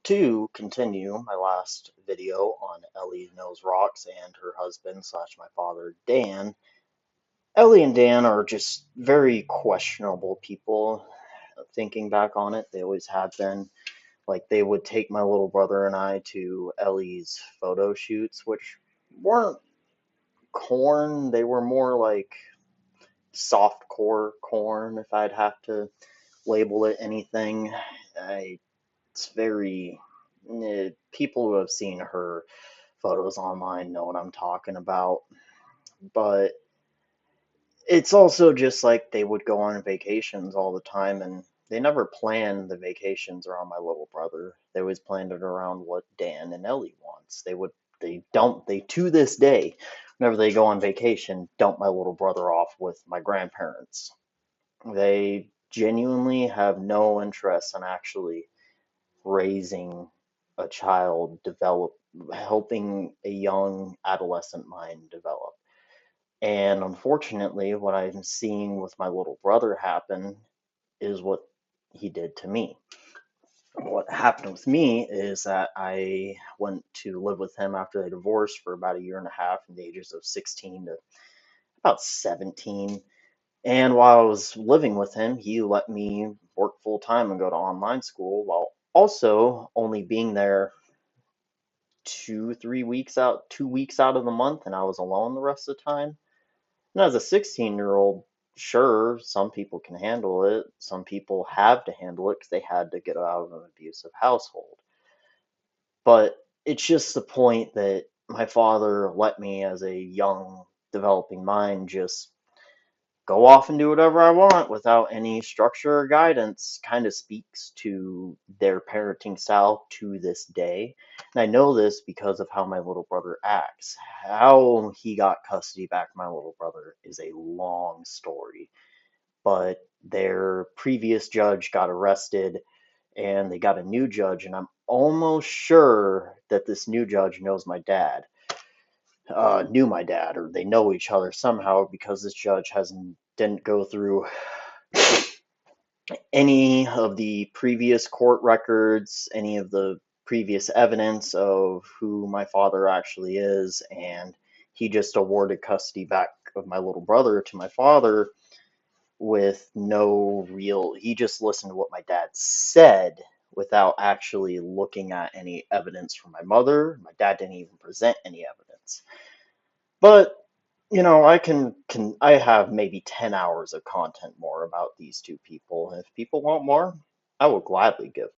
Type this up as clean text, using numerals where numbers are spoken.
To continue my last video on Elleyknowsrocks and her husband slash my father, Dan, Ellie and Dan are just very questionable people. Thinking back on it, they always have been. Like, they would take my little brother and I to Ellie's photo shoots, which weren't corn, they were more like softcore corn, if I'd have to label it anything. I It's very people who have seen her photos online know what I'm talking about. But it's also just like they would go on vacations all the time, and they never planned the vacations around my little brother. They always planned it around what Dan and Ellie wants. They to this day, whenever they go on vacation, dump my little brother off with my grandparents. They genuinely have no interest in actually raising a child, develop, helping a young adolescent mind develop. And unfortunately, what I'm seeing with my little brother happen is what he did to me. What happened with me is that I went to live with him after they divorced for about a year and a half, from the ages of 16 to about 17. And while I was living with him, he let me work full time and go to online school while also only being there 2 weeks out of the month, and I was alone the rest of the time. And as a 16-year-old, sure, some people can handle it. Some people have to handle it because they had to get out of an abusive household. But it's just the point that my father let me, as a young, developing mind, just go off and do whatever I want without any structure or guidance kind of speaks to their parenting style to this day. And I know this because of how my little brother acts. How he got custody back, my little brother, is a long story. But their previous judge got arrested and they got a new judge, and I'm almost sure that this new judge knew my dad, or they know each other somehow, because this judge hasn't didn't go through any of the previous court records, any of the previous evidence of who my father actually is, and he just awarded custody back of my little brother to my father with no real, he just listened to what my dad said without actually looking at any evidence from my mother. My dad didn't even present any evidence. But I have maybe 10 hours of content more about these two people. If people want more, I will gladly give